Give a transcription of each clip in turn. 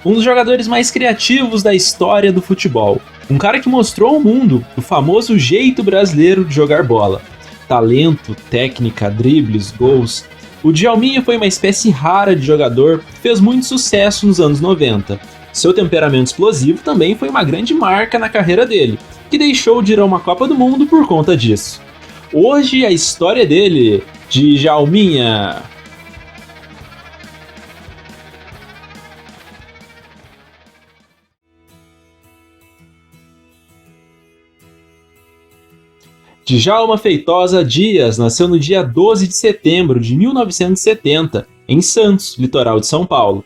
um dos jogadores mais criativos da história do futebol. Um cara que mostrou ao mundo o famoso jeito brasileiro de jogar bola. Talento, técnica, dribles, gols. O Djalminha foi uma espécie rara de jogador que fez muito sucesso nos anos 90. Seu temperamento explosivo também foi uma grande marca na carreira dele, que deixou de ir a uma Copa do Mundo por conta disso. Hoje a história dele, de Djalminha. Djalma Feitosa Dias nasceu no dia 12 de setembro de 1970, em Santos, litoral de São Paulo.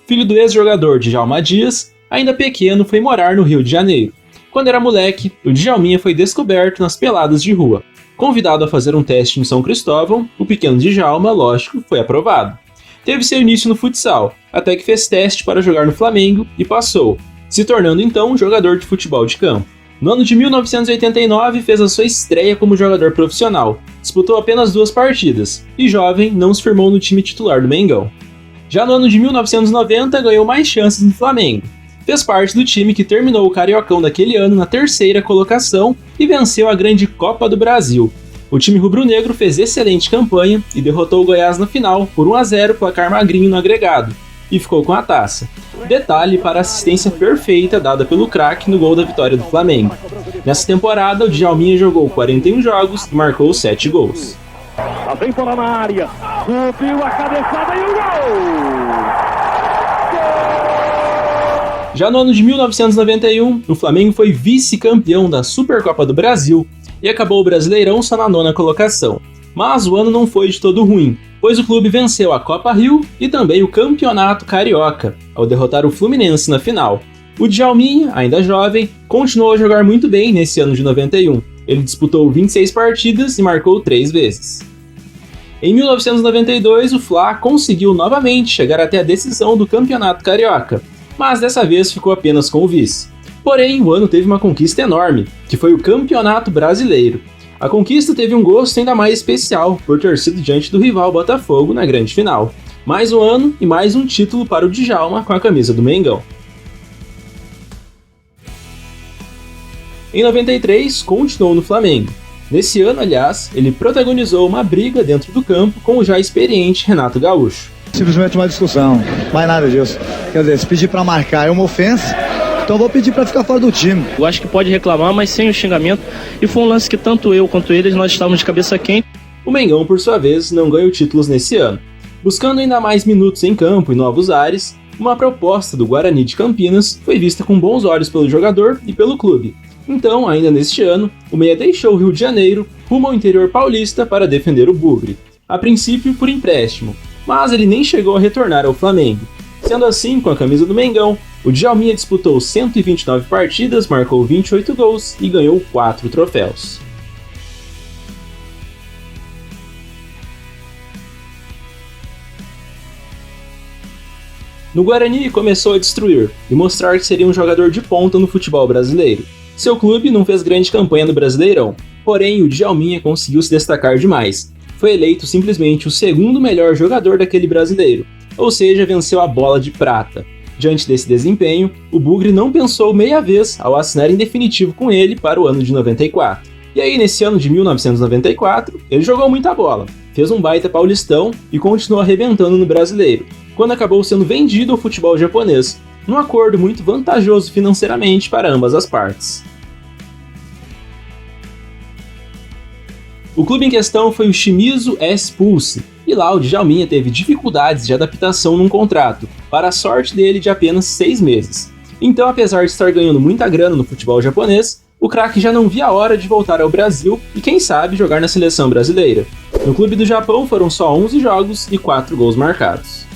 Filho do ex-jogador Djalma Dias, ainda pequeno foi morar no Rio de Janeiro. Quando era moleque, o Djalminha foi descoberto nas peladas de rua. Convidado a fazer um teste em São Cristóvão, o pequeno Djalma, lógico, foi aprovado. Teve seu início no futsal, até que fez teste para jogar no Flamengo e passou, se tornando então um jogador de futebol de campo. No ano de 1989, fez a sua estreia como jogador profissional. Disputou apenas 2 partidas, e jovem, não se firmou no time titular do Mengão. Já no ano de 1990, ganhou mais chances no Flamengo. Fez parte do time que terminou o Cariocão daquele ano na 3ª colocação e venceu a grande Copa do Brasil. O time rubro-negro fez excelente campanha e derrotou o Goiás na final por 1-0, placar magrinho no agregado, e ficou com a taça. Detalhe para a assistência perfeita dada pelo craque no gol da vitória do Flamengo. Nessa temporada, o Djalminha jogou 41 jogos e marcou 7 gols. Vem fora na área, subiu a cabeçada e o gol! Já no ano de 1991, o Flamengo foi vice-campeão da Supercopa do Brasil e acabou o Brasileirão só na 9ª colocação. Mas o ano não foi de todo ruim, pois o clube venceu a Copa Rio e também o Campeonato Carioca, ao derrotar o Fluminense na final. O Djalminha, ainda jovem, continuou a jogar muito bem nesse ano de 91. Ele disputou 26 partidas e marcou 3 vezes. Em 1992, o Fla conseguiu novamente chegar até a decisão do Campeonato Carioca, mas dessa vez ficou apenas com o vice. Porém, o ano teve uma conquista enorme, que foi o Campeonato Brasileiro. A conquista teve um gosto ainda mais especial por ter sido diante do rival Botafogo na grande final. Mais um ano e mais um título para o Djalma com a camisa do Mengão. Em 93, continuou no Flamengo. Nesse ano, aliás, ele protagonizou uma briga dentro do campo com o já experiente Renato Gaúcho. Simplesmente uma discussão, mais nada disso. Quer dizer, se pedir para marcar é uma ofensa, então vou pedir para ficar fora do time. Eu acho que pode reclamar, mas sem o xingamento. E foi um lance que tanto eu quanto eles, nós estávamos de cabeça quente. O Mengão, por sua vez, não ganhou títulos nesse ano. Buscando ainda mais minutos em campo e novos ares, uma proposta do Guarani de Campinas foi vista com bons olhos pelo jogador e pelo clube. Então, ainda neste ano, o meia deixou o Rio de Janeiro rumo ao interior paulista para defender o Bugre. A princípio por empréstimo, mas ele nem chegou a retornar ao Flamengo. Sendo assim, com a camisa do Mengão, o Djalminha disputou 129 partidas, marcou 28 gols e ganhou 4 troféus. No Guarani começou a destruir e mostrar que seria um jogador de ponta no futebol brasileiro. Seu clube não fez grande campanha no Brasileirão, porém o Djalminha conseguiu se destacar demais. Foi eleito simplesmente o 2º melhor jogador daquele brasileiro, ou seja, venceu a bola de prata. Diante desse desempenho, o Bugre não pensou meia vez ao assinar em definitivo com ele para o ano de 94. E aí, nesse ano de 1994, ele jogou muita bola, fez um baita paulistão e continuou arrebentando no brasileiro, quando acabou sendo vendido ao futebol japonês, num acordo muito vantajoso financeiramente para ambas as partes. O clube em questão foi o Shimizu S-Pulse, e lá o Djalminha teve dificuldades de adaptação num contrato, para a sorte dele de apenas 6 meses. Então, apesar de estar ganhando muita grana no futebol japonês, o craque já não via a hora de voltar ao Brasil e quem sabe jogar na seleção brasileira. No clube do Japão foram só 11 jogos e 4 gols marcados.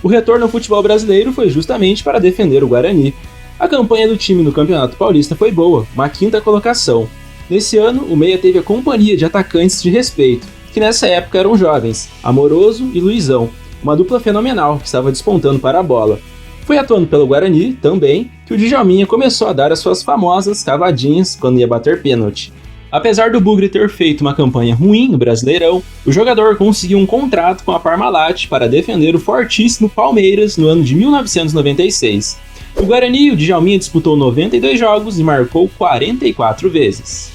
O retorno ao futebol brasileiro foi justamente para defender o Guarani. A campanha do time no Campeonato Paulista foi boa, uma 5ª colocação. Nesse ano, o meia teve a companhia de atacantes de respeito, que nessa época eram jovens, Amoroso e Luizão, uma dupla fenomenal que estava despontando para a bola. Foi atuando pelo Guarani, também, que o Djalminha começou a dar as suas famosas cavadinhas quando ia bater pênalti. Apesar do Bugre ter feito uma campanha ruim no Brasileirão, o jogador conseguiu um contrato com a Parmalat para defender o fortíssimo Palmeiras no ano de 1996. No Guarani, o Djalminha disputou 92 jogos e marcou 44 vezes.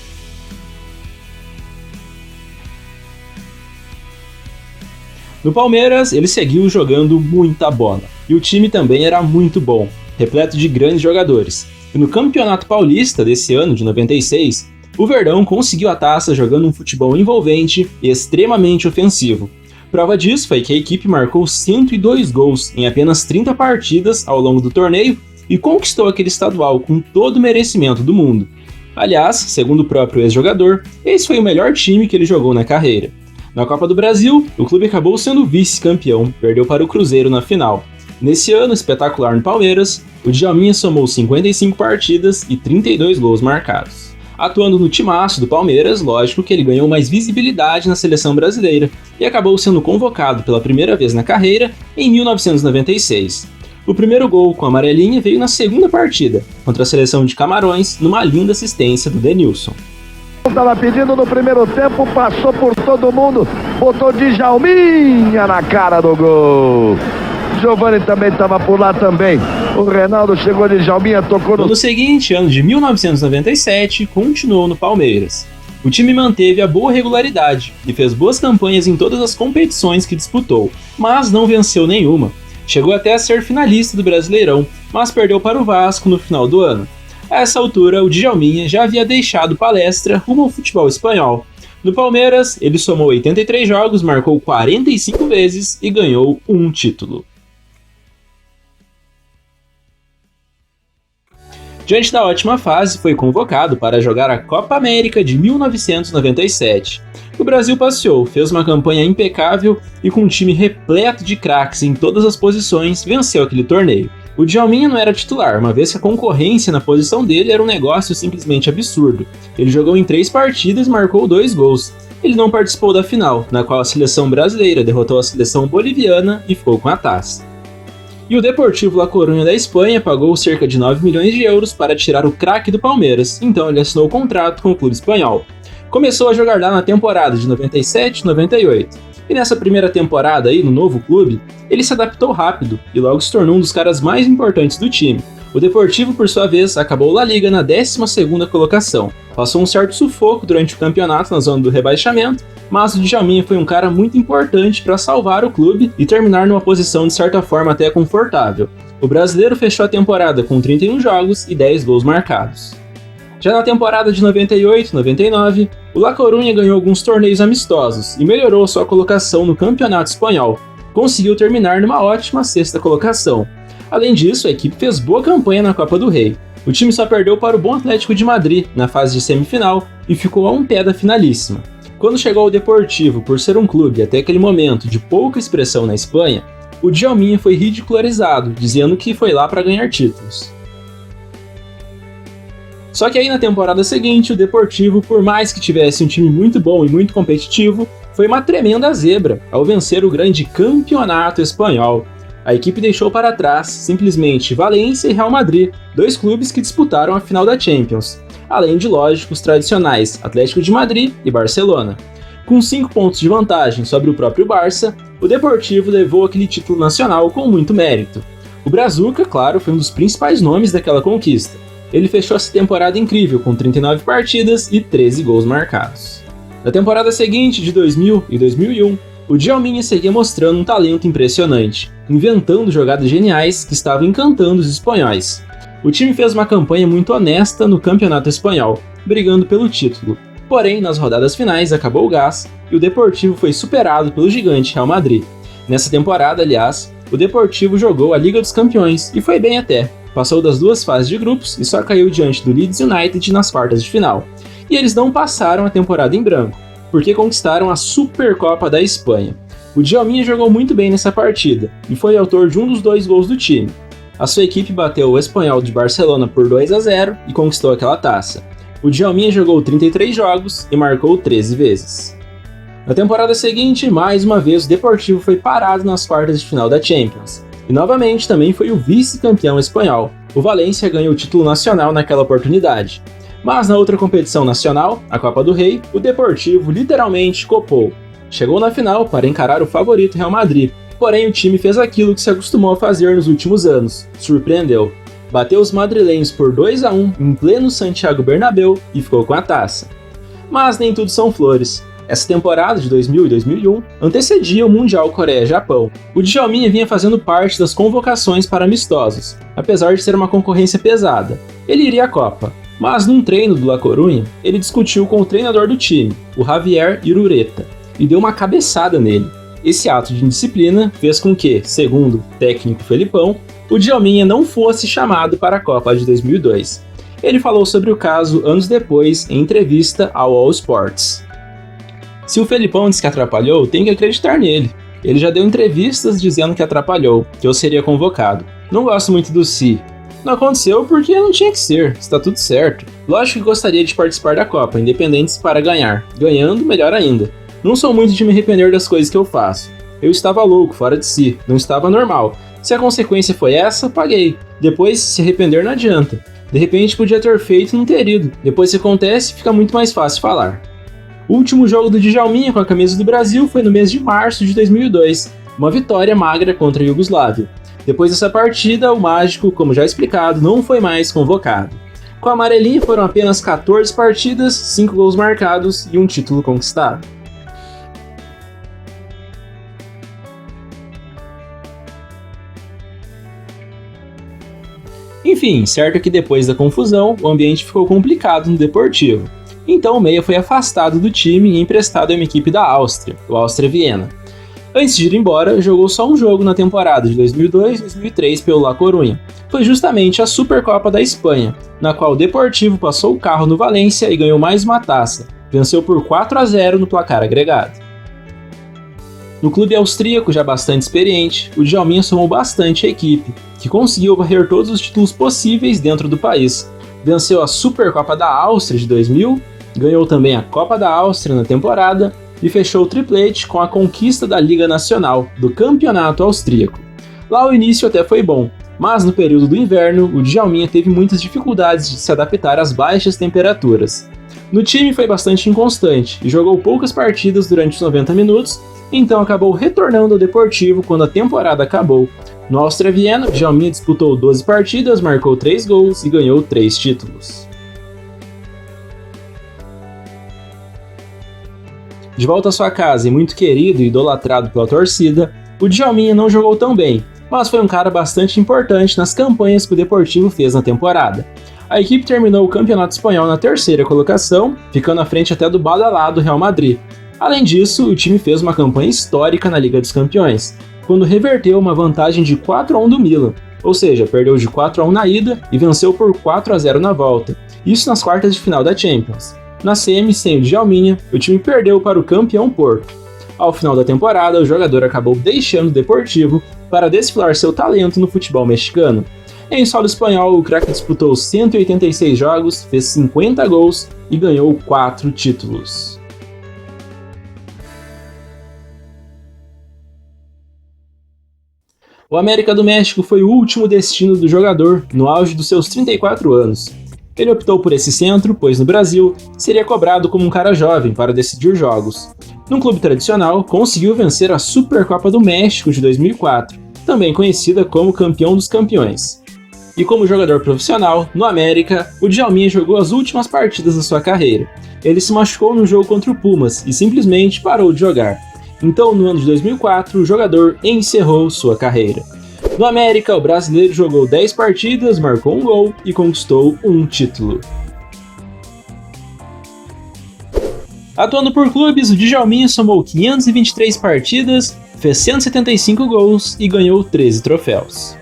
No Palmeiras, ele seguiu jogando muita bola, e o time também era muito bom, repleto de grandes jogadores. E no Campeonato Paulista desse ano, de 96, o Verdão conseguiu a taça jogando um futebol envolvente e extremamente ofensivo. Prova disso foi que a equipe marcou 102 gols em apenas 30 partidas ao longo do torneio e conquistou aquele estadual com todo o merecimento do mundo. Aliás, segundo o próprio ex-jogador, esse foi o melhor time que ele jogou na carreira. Na Copa do Brasil, o clube acabou sendo vice-campeão, perdeu para o Cruzeiro na final. Nesse ano espetacular no Palmeiras, o Djalminha somou 55 partidas e 32 gols marcados. Atuando no timaço do Palmeiras, lógico que ele ganhou mais visibilidade na seleção brasileira e acabou sendo convocado pela primeira vez na carreira em 1996. O primeiro gol com a amarelinha veio na segunda partida, contra a seleção de Camarões, numa linda assistência do Denilson. Estava pedindo no primeiro tempo, passou por todo mundo, botou Djalminha na cara do gol. Giovani também estava por lá também. O Reinaldo chegou de Djalminha, tocou no... No seguinte, ano de 1997, continuou no Palmeiras. O time manteve a boa regularidade e fez boas campanhas em todas as competições que disputou, mas não venceu nenhuma. Chegou até a ser finalista do Brasileirão, mas perdeu para o Vasco no final do ano. A essa altura, o Djalminha já havia deixado palestra rumo ao futebol espanhol. No Palmeiras, ele somou 83 jogos, marcou 45 vezes e ganhou um título. Diante da ótima fase, foi convocado para jogar a Copa América de 1997. O Brasil passeou, fez uma campanha impecável e com um time repleto de craques em todas as posições, venceu aquele torneio. O Djalminha não era titular, uma vez que a concorrência na posição dele era um negócio simplesmente absurdo. Ele jogou em 3 partidas e marcou 2 gols. Ele não participou da final, na qual a seleção brasileira derrotou a seleção boliviana e ficou com a taça. E o Deportivo La Coruña da Espanha pagou cerca de 9 milhões de euros para tirar o craque do Palmeiras, então ele assinou o contrato com o clube espanhol. Começou a jogar lá na temporada de 97-98, e nessa primeira temporada aí no novo clube, ele se adaptou rápido e logo se tornou um dos caras mais importantes do time. O Deportivo, por sua vez, acabou La Liga na 12ª colocação. Passou um certo sufoco durante o campeonato na zona do rebaixamento, mas o Djalminha foi um cara muito importante para salvar o clube e terminar numa posição de certa forma até confortável. O brasileiro fechou a temporada com 31 jogos e 10 gols marcados. Já na temporada de 98-99, o La Coruña ganhou alguns torneios amistosos e melhorou sua colocação no campeonato espanhol. Conseguiu terminar numa ótima 6ª colocação. Além disso, a equipe fez boa campanha na Copa do Rei. O time só perdeu para o Bom Atlético de Madrid na fase de semifinal e ficou a um pé da finalíssima. Quando chegou ao Deportivo, por ser um clube até aquele momento de pouca expressão na Espanha, o Djalminha foi ridicularizado, dizendo que foi lá para ganhar títulos. Só que aí na temporada seguinte, o Deportivo, por mais que tivesse um time muito bom e muito competitivo, foi uma tremenda zebra ao vencer o grande campeonato espanhol. A equipe deixou para trás simplesmente Valência e Real Madrid, 2 clubes que disputaram a final da Champions, além de, lógico, os tradicionais Atlético de Madrid e Barcelona. Com 5 pontos de vantagem sobre o próprio Barça, o Deportivo levou aquele título nacional com muito mérito. O Brazuca, claro, foi um dos principais nomes daquela conquista. Ele fechou essa temporada incrível com 39 partidas e 13 gols marcados. Na temporada seguinte, de 2000 e 2001, o Djalminha seguia mostrando um talento impressionante, inventando jogadas geniais que estavam encantando os espanhóis. O time fez uma campanha muito honesta no campeonato espanhol, brigando pelo título. Porém, nas rodadas finais acabou o gás e o Deportivo foi superado pelo gigante Real Madrid. Nessa temporada, aliás, o Deportivo jogou a Liga dos Campeões e foi bem até. Passou das 2 fases de grupos e só caiu diante do Leeds United nas quartas de final. E eles não passaram a temporada em branco, porque conquistaram a Supercopa da Espanha. O Djalminha jogou muito bem nessa partida e foi autor de um dos 2 gols do time. A sua equipe bateu o Espanhol de Barcelona por 2-0 e conquistou aquela taça. O Djalminha jogou 33 jogos e marcou 13 vezes. Na temporada seguinte, mais uma vez o Deportivo foi parado nas quartas de final da Champions. E novamente também foi o vice-campeão espanhol. O Valência ganhou o título nacional naquela oportunidade. Mas na outra competição nacional, a Copa do Rei, o Deportivo literalmente copou. Chegou na final para encarar o favorito Real Madrid, porém o time fez aquilo que se acostumou a fazer nos últimos anos, surpreendeu. Bateu os madrilenhos por 2-1 em pleno Santiago Bernabéu e ficou com a taça. Mas nem tudo são flores. Essa temporada de 2000 e 2001 antecedia o Mundial Coreia-Japão. O Djalminha vinha fazendo parte das convocações para amistosos, apesar de ser uma concorrência pesada. Ele iria à Copa, mas num treino do La Coruña, ele discutiu com o treinador do time, o Javier Irureta, e deu uma cabeçada nele. Esse ato de indisciplina fez com que, segundo o técnico Felipão, o Djalminha não fosse chamado para a Copa de 2002. Ele falou sobre o caso anos depois em entrevista ao All Sports. Se o Felipão disse que atrapalhou, tem que acreditar nele. Ele já deu entrevistas dizendo que atrapalhou, que eu seria convocado. Não gosto muito do si. Não aconteceu porque não tinha que ser, está tudo certo. Lógico que gostaria de participar da Copa, independente se para ganhar. Ganhando, melhor ainda. Não sou muito de me arrepender das coisas que eu faço. Eu estava louco, fora de si, não estava normal. Se a consequência foi essa, paguei. Depois, se arrepender não adianta. De repente podia ter feito e não ter ido. Depois se acontece, fica muito mais fácil falar. O último jogo do Djalminha com a camisa do Brasil foi no mês de março de 2002, uma vitória magra contra a Iugoslávia. Depois dessa partida, o mágico, como já explicado, não foi mais convocado. Com a amarelinha foram apenas 14 partidas, 5 gols marcados e um título conquistado. Enfim, certo que depois da confusão, o ambiente ficou complicado no Deportivo. Então o Meia foi afastado do time e emprestado a uma equipe da Áustria, o Áustria Viena. Antes de ir embora, jogou só um jogo na temporada de 2002-2003 pelo La Coruña. Foi justamente a Supercopa da Espanha, na qual o Deportivo passou o carro no Valência e ganhou mais uma taça. Venceu por 4-0 no placar agregado. No clube austríaco, já bastante experiente, o Djalminha somou bastante a equipe, que conseguiu varrer todos os títulos possíveis dentro do país. Venceu a Supercopa da Áustria de 2000, ganhou também a Copa da Áustria na temporada e fechou o triplete com a conquista da Liga Nacional, do Campeonato Austríaco. Lá o início até foi bom, mas no período do inverno, o Djalminha teve muitas dificuldades de se adaptar às baixas temperaturas. No time foi bastante inconstante e jogou poucas partidas durante os 90 minutos, então acabou retornando ao Deportivo quando a temporada acabou. No Áustria Viena, Djalminha disputou 12 partidas, marcou 3 gols e ganhou 3 títulos. De volta à sua casa e muito querido e idolatrado pela torcida, o Djalminha não jogou tão bem, mas foi um cara bastante importante nas campanhas que o Deportivo fez na temporada. A equipe terminou o Campeonato Espanhol na 3ª colocação, ficando à frente até do badalado Real Madrid. Além disso, o time fez uma campanha histórica na Liga dos Campeões, quando reverteu uma vantagem de 4-1 do Milan, ou seja, perdeu de 4-1 na ida e venceu por 4-0 na volta, isso nas quartas de final da Champions. Na semi, sem o Djalminha, o time perdeu para o campeão Porto. Ao final da temporada, o jogador acabou deixando o Deportivo para desfilar seu talento no futebol mexicano. Em solo espanhol, o craque disputou 186 jogos, fez 50 gols e ganhou 4 títulos. O América do México foi o último destino do jogador no auge dos seus 34 anos. Ele optou por esse centro, pois no Brasil seria cobrado como um cara jovem para decidir jogos. Num clube tradicional, conseguiu vencer a Supercopa do México de 2004, também conhecida como Campeão dos Campeões. E como jogador profissional, no América, o Djalminha jogou as últimas partidas da sua carreira. Ele se machucou no jogo contra o Pumas e simplesmente parou de jogar. Então, no ano de 2004, o jogador encerrou sua carreira. No América, o brasileiro jogou 10 partidas, marcou um gol e conquistou um título. Atuando por clubes, o Djalminha somou 523 partidas, fez 175 gols e ganhou 13 troféus.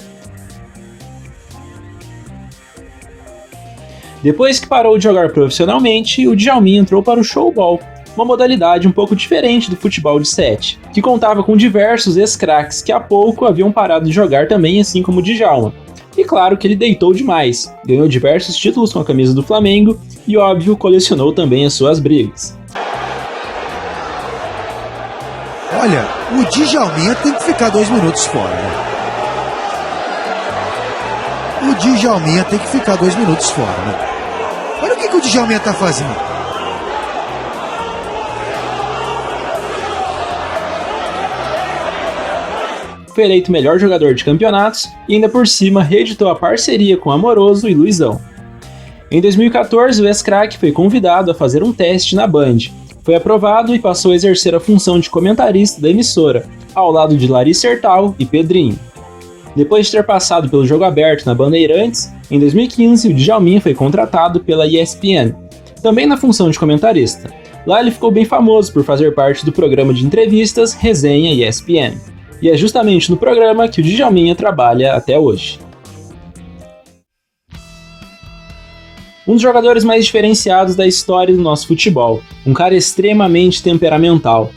Depois que parou de jogar profissionalmente, o Djalminha entrou para o showball, uma modalidade um pouco diferente do futebol de 7, que contava com diversos ex-craques que há pouco haviam parado de jogar também, assim como o Djalma. E claro que ele deitou demais, ganhou diversos títulos com a camisa do Flamengo e, óbvio, colecionou também as suas brigas. Olha, o Djalminha tem que ficar 2 minutos fora, né? O Djalminha tem que ficar 2 minutos fora, né? Olha o que o Djalminha tá fazendo. Foi eleito melhor jogador de campeonatos e ainda por cima reeditou a parceria com Amoroso e Luizão. Em 2014, o ex-craque foi convidado a fazer um teste na Band. Foi aprovado e passou a exercer a função de comentarista da emissora, ao lado de Larissa Hertal e Pedrinho. Depois de ter passado pelo Jogo Aberto na Bandeirantes, em 2015 o Djalminha foi contratado pela ESPN, também na função de comentarista. Lá ele ficou bem famoso por fazer parte do programa de entrevistas Resenha ESPN. E é justamente no programa que o Djalminha trabalha até hoje. Um dos jogadores mais diferenciados da história do nosso futebol, um cara extremamente temperamental,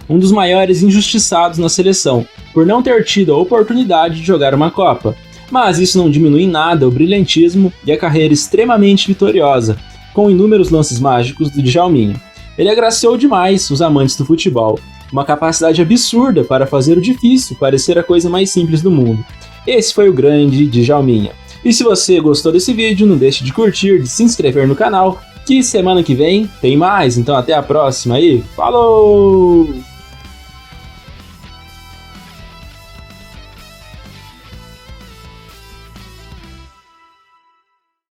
um dos maiores injustiçados na seleção, por não ter tido a oportunidade de jogar uma Copa. Mas isso não diminui em nada o brilhantismo e a carreira extremamente vitoriosa, com inúmeros lances mágicos do Djalminha. Ele agraciou demais os amantes do futebol, uma capacidade absurda para fazer o difícil parecer a coisa mais simples do mundo. Esse foi o grande Djalminha. E se você gostou desse vídeo, não deixe de curtir, de se inscrever no canal, que semana que vem tem mais, então até a próxima aí, falou!